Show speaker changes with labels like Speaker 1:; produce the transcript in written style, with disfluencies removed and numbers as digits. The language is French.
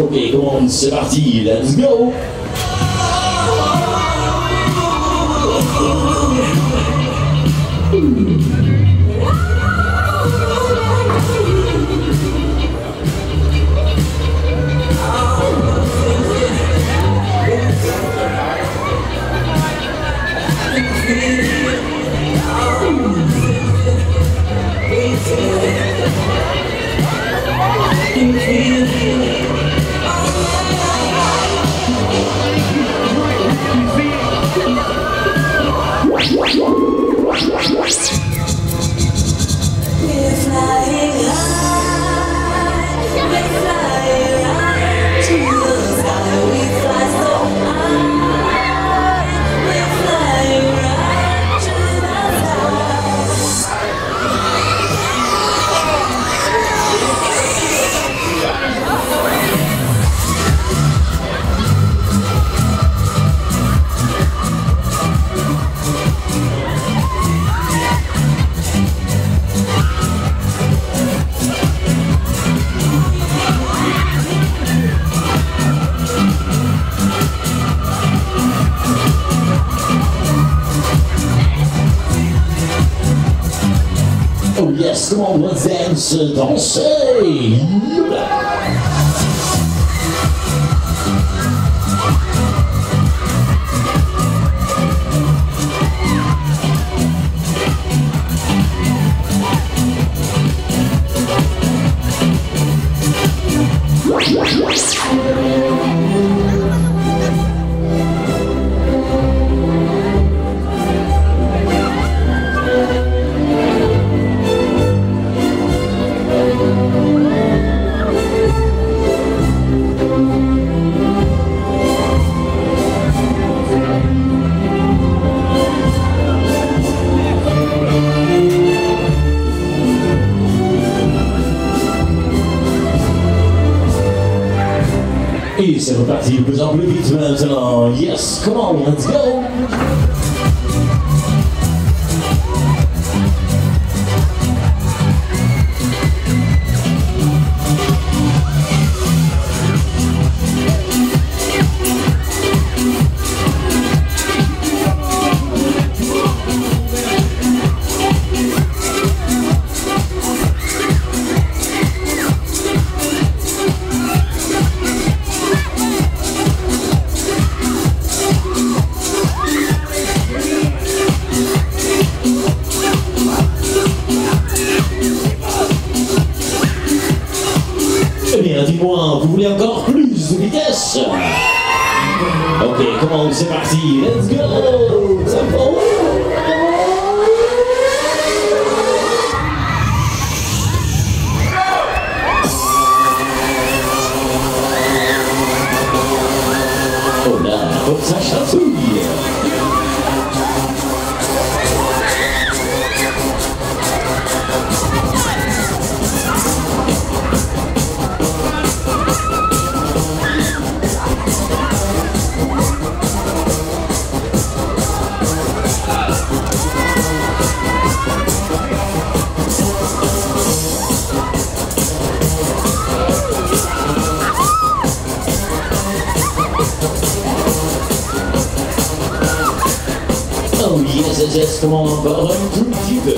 Speaker 1: Ok, commence, c'est parti, let's go. Oh yes, come on, let's dance, danser! Et c'est reparti de plus en plus vite maintenant. Yes, come on, let's go! Eh bien, dis-moi, vous voulez encore plus de vitesse? Ok, comment c'est parti, let's go! Tempo! Oh là, comme ça chatouille! Oh yes, yes, yes, comment encore un tout petit peu.